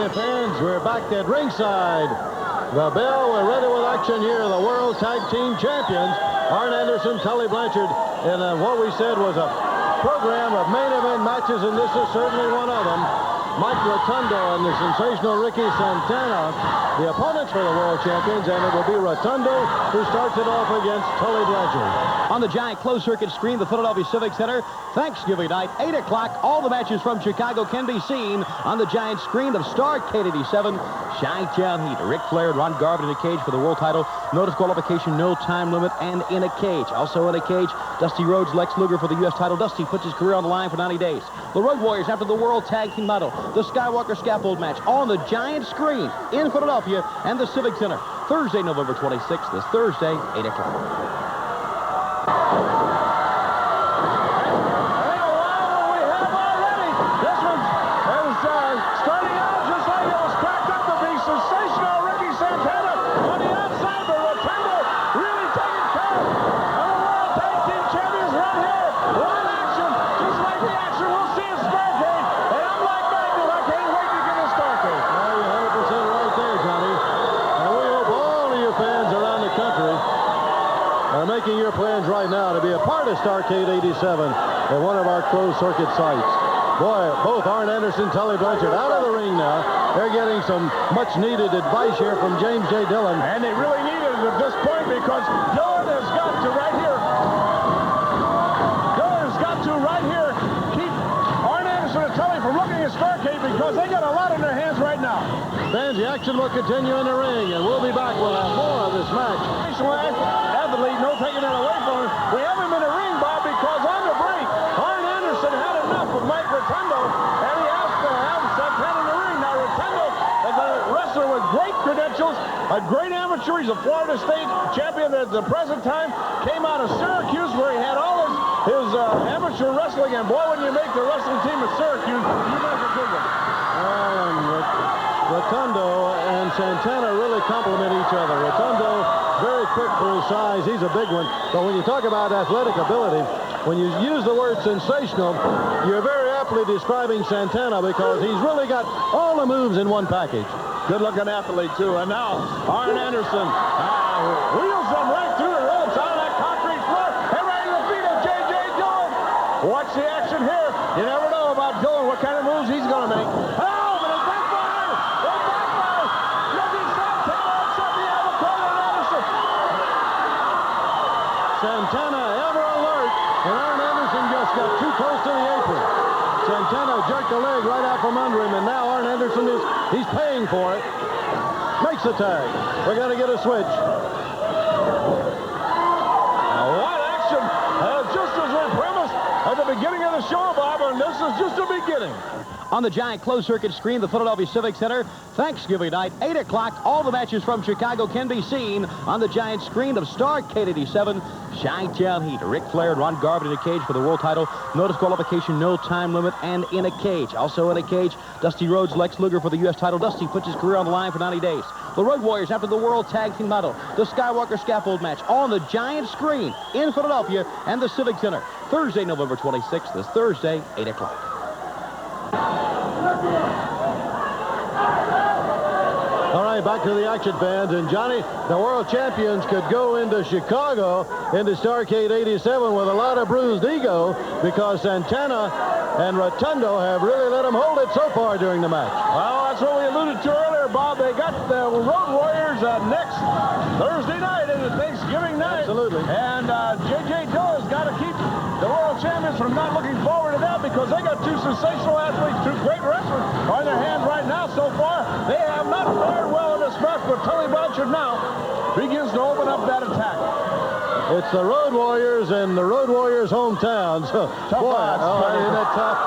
you, fans. We're back at ringside. The bell, we're ready with action here. The World Tag Team Champions, Arn Anderson, Tully Blanchard, in what we said was a program of main event matches, and this is certainly one of them. Mike Rotunda and the sensational Ricky Santana, the opponents for the World Champions, and it will be Rotunda who starts it off against Tully Blanchard. On the giant closed-circuit screen, the Philadelphia Civic Center, Thanksgiving night, 8 o'clock. All the matches from Chicago can be seen on the giant screen of Starrcade 87. Chi-Town Heat, Ric Flair and Ron Garvin in a cage for the world title. No disqualification, no time limit, and in a cage. Also in a cage, Dusty Rhodes, Lex Luger for the U.S. title. Dusty puts his career on the line for 90 days. The Road Warriors after the World Tag Team title. The Skywalker Scaffold match on the giant screen in Philadelphia and the Civic Center. Thursday, November 26th. This Thursday, 8 o'clock. Starting out just like it was cracked up to be sensational Ricky Santana on the outside, but Rotunda really taking care of the World Tag Team Champions right here. One action, just like the action we'll see in Starrcade. And I'm like Magnus, I can't wait to get in Starrcade. Well, you're 100% right there, Johnny. And we hope all of you fans around the country are making your plans right now to be a part of Starrcade 87 at one of our closed-circuit sites. Boy, both Arn Anderson, Tully Blanchard out of the ring now. They're getting some much-needed advice here from James J. Dillon. And they really need it at this point because Dillon has got to right here. Dillon has got to right here keep Arn Anderson and Tully from looking at Starrcade because they got a lot in their hands right now. Fans, the action will continue in the ring, and we'll be back with more of this match. Athlete, no taking it away from him. We have him in the ring, Bob, because on the break, Arn Anderson had enough of Mike Rotunda, and he has to have Santana in the ring. Now, Rotunda is a wrestler with great credentials, a great amateur. He's a Florida State champion at the present time. Came out of Syracuse, where he had all his amateur wrestling, and boy, when you make the wrestling team at Syracuse, you make a good one. Rotunda and Santana really complement each other. Rotunda, very quick for his size. He's a big one. But when you talk about athletic ability, when you use the word sensational, you're very aptly describing Santana because he's really got all the moves in one package. Good-looking athlete, too. And now, Arn Anderson wheels them right through the ropes on that concrete floor and right to the feet of J.J. Dillon. Watch the action here. You never know about Dillon, what kind of moves he's going to make. Oh, but it backfired! It backfired! Ricky Santana upset the apple corner of Anderson. Santana ever alert, and Arn Anderson just got too close to the apron. Santana jerked the leg right out from under him, and now Arn Anderson he's paying for it. Makes the tag. We're going to get a switch. Now, what action? Just as we premised at the beginning of the show, Bob, and this is just the beginning. On the giant closed-circuit screen, the Philadelphia Civic Center, Thanksgiving night, 8 o'clock. All the matches from Chicago can be seen on the giant screen of Starrcade 87. Chi-Town Heat, Ric Flair and Ron Garvin in a cage for the world title. No disqualification, no time limit, and in a cage. Also in a cage, Dusty Rhodes, Lex Luger for the U.S. title. Dusty puts his career on the line for 90 days. The Road Warriors after the World Tag Team title. The Skywalker Scaffold match on the giant screen in Philadelphia and the Civic Center. Thursday, November 26th. This Thursday, 8 o'clock. All right, back to the action, fans. And Johnny, the world champions could go into Chicago, into Starrcade 87 with a lot of bruised ego because Santana and Rotunda have really let them hold it so far during the match. Well, that's what we alluded to earlier, Bob. They got the Road Warriors next Thursday night into Thanksgiving night. Absolutely. And J.J. Dillon's got to keep the world champions from not looking forward to that because they got two sensational athletes, two great wrestlers on their hands right now so far. They have not fared well in this match, but Tully Blanchard now begins to open up that attack. It's the Road Warriors and the Road Warriors' hometown. So, tough odds. Isn't that tough?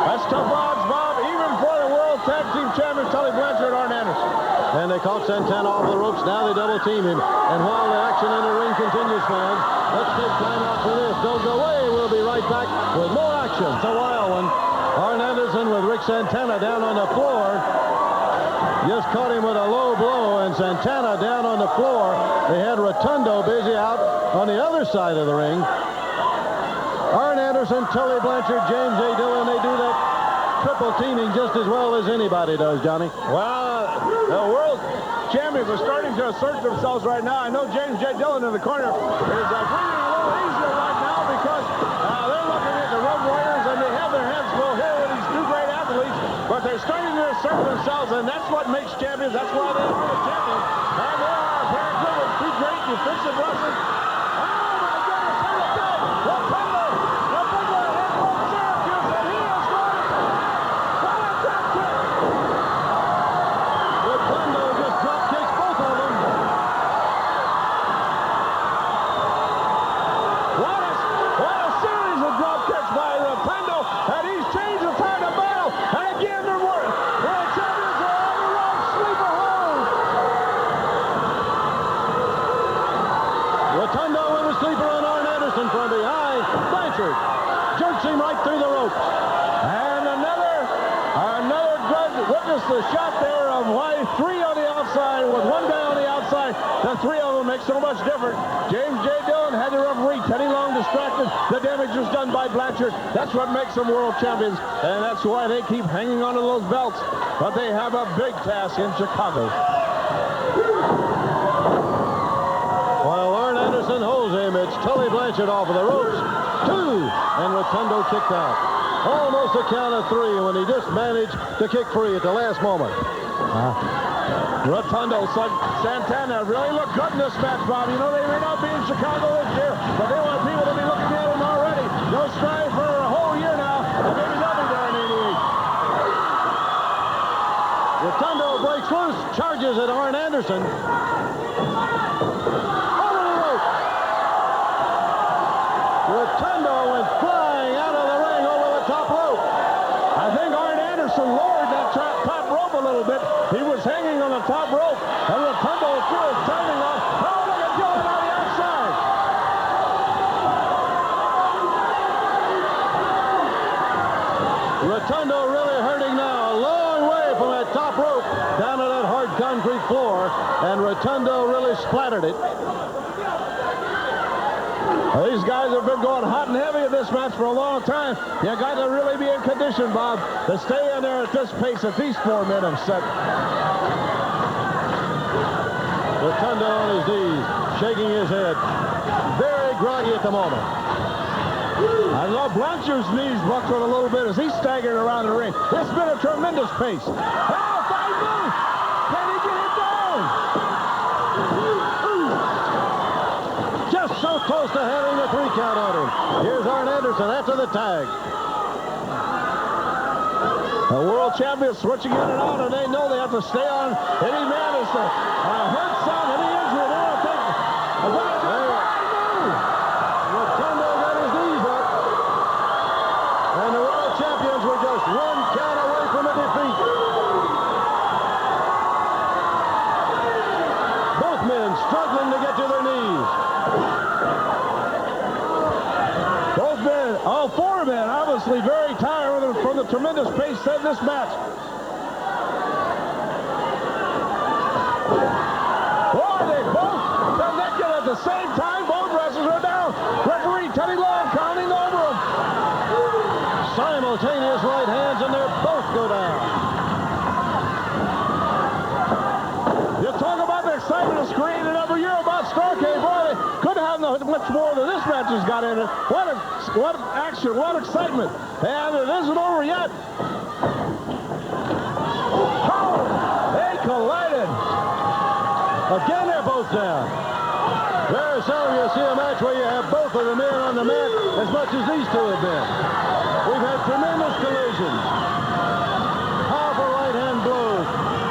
That's tough odds, Bob, even for the World Tag Team Champion, Tully Blanchard, Arn Anderson. And they caught Santana off the ropes. Now they double team him. And while the action in the ring continues, fans, let's take time out for this. Don't go away. We'll be right back with more action. It's a wild one. Arn Anderson with Rick Santana down on the floor. Just caught him with a low blow, and Santana down on the floor. They had Rotunda busy out on the other side of the ring. Arn Anderson, Tully Blanchard, James A. Dillon, they do that triple teaming just as well as anybody does, Johnny. Well, the world champions are starting to assert themselves right now. I know James J. Dillon in the corner is breathing a little easier right now because they're looking at the Road Warriors and they have their hands full here with these two great athletes, but they're starting to assert themselves, and that's what makes champions. That's why they are the champions. And they are a pair of two great defensive wrestlers. Oh, my goodness, here we go. Rotunda, the big one here from Syracuse, and he is going to what a drop kick. Rotunda just drop kicks both of them. What a series of drop kicks by Rotunda, and he's changed the tide of battle. And again, the world champions are on the road, sleeper hold. Rotunda with a sleeper on Arn Anderson from behind. Blanchard jerks him right through the ropes. And another good witness the shot there of why three on the outside with one guy on the outside. The three of them make so much difference. James J. Dillon had the referee Teddy Long distracted. The damage was done by Blanchard. That's what makes them world champions, and that's why they keep hanging on to those belts. But they have a big task in Chicago. While Arn Anderson holds him, it's Tully Blanchard off of the ropes. 2, and Rotunda kicked out. Almost a count of 3 when he just managed to kick free at the last moment. Rotunda, Santana really look good in this match, Bob. You know, they may not be in Chicago this year, but they want people to be looking at them already. They'll strive for a whole year now, and maybe they'll be there in '88. Rotunda breaks loose, charges at Arn Anderson. Over the rope. Rotunda went flying out of the ring over the top rope. I think Arn Anderson lowered that top rope a little bit. He was hanging on the top rope, and Rotunda threw his timing off. Oh, look at Dillon on the outside. Rotunda really hurting now. A long way from that top rope down to that hard concrete floor, and Rotunda really splattered it. Well, these guys have been going hot and heavy in this match for a long time. You got to really be in condition, Bob, to stay in there at this pace that these 4 men have set. Rotunda on his knees, shaking his head. Very groggy at the moment. I love Blanchard's knees buckled a little bit as he's staggering around the ring. It's been a tremendous pace. Oh, fine move! Can he get it down? Just so close to having a 3 count on him. Here's Arn Anderson after the tag. The world champions switching in and out, and they know they have to stay on. Any man is hurt some, any injury. They don't think. Rotunda got his knees up. And the world champions were just 1 count away from a defeat. Both men struggling to get to their knees. Both men, all 4 men, obviously very tired from the tremendous pace set in this match. Boy, they both connected at the same time. Both wrestlers are down. Referee Teddy Long counting over them. Simultaneous right hands, and they both go down. You talk about the excitement of screen and every year about Starrcade. Boy, they couldn't have much more than this match has got in it. What action, what excitement. And it isn't over yet. Oh, they collided. Again, they're both down. Very seldom you'll see a match where you have both of the men on the mat as much as these two have been. We've had tremendous collisions. Powerful right-hand blows.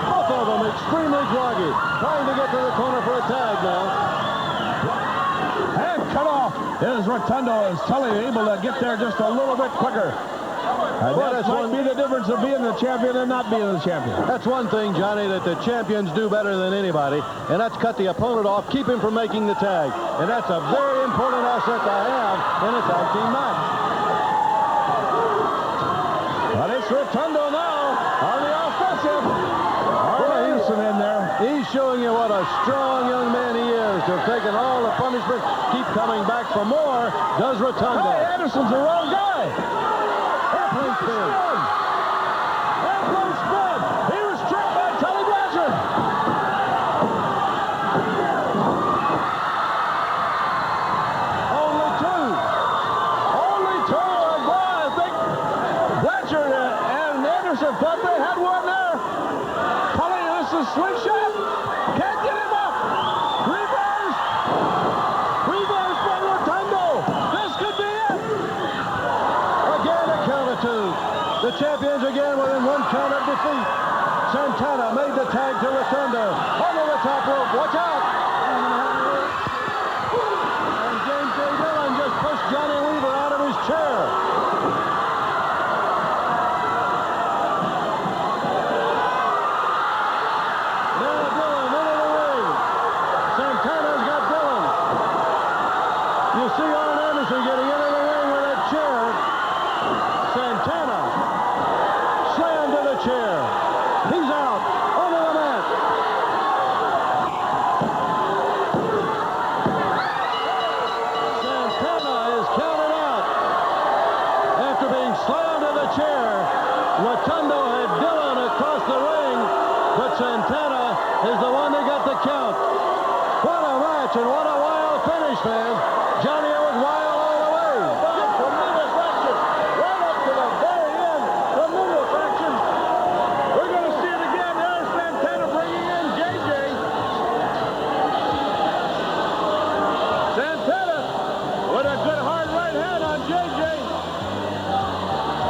Both of them extremely groggy. Trying to get to the corner for a tag now. And cut off. Is Rotunda. Is Tully able to get there just a little bit quicker? And that might be the difference of being the champion and not being the champion. That's one thing, Johnny, that the champions do better than anybody, and that's cut the opponent off, keep him from making the tag. And that's a very important asset to have in a tag team match. But it's Rotunda now on the offensive. Arn Anderson in there. He's showing you what a strong young man he is to have taken all the punishment, keep coming back for more. Does Rotunda. Hey, Anderson's the wrong guy. Airplane spin. Low spin. He was tripped by Tully Blanchard. Only two. And boy, I think Blanchard and Anderson thought they had one there. Tully, this is slingshot. Can't get him up. Reverse. Reverse by Rotundo. This could be it. Again, a count of two. The champions again within one count of defeat. Santana made the tag to Rotunda. Over the top rope. Watch out. And James J. Dillon just pushed Johnny Weaver out of his chair. Now Dillon into the ring. Santana's got Dillon. You see Arn Anderson getting into the ring with that chair. Santana slammed to the chair. He's out onto the mat. Santana is counted out after being slammed to the chair. Rotundo had Dillon across the ring, but Santana is the one that got the count. What a match and what a wild finish, man. Johnny, it was wild all the way. Tremendous action. Right up to the very end. Tremendous action. We're going to see it again. There's Santana bringing in JJ. Santana with a good hard right hand on JJ.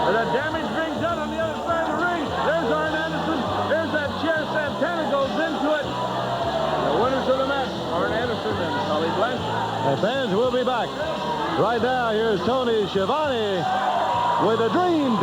And the damage being done on the other side of the ring. There's Arn Anderson. There's that chair. Santana goes into it. The winners of the match, Arn Anderson and Tully Blanchard. And fans, we'll be back. Right now, here's Tony Schiavone with a dream.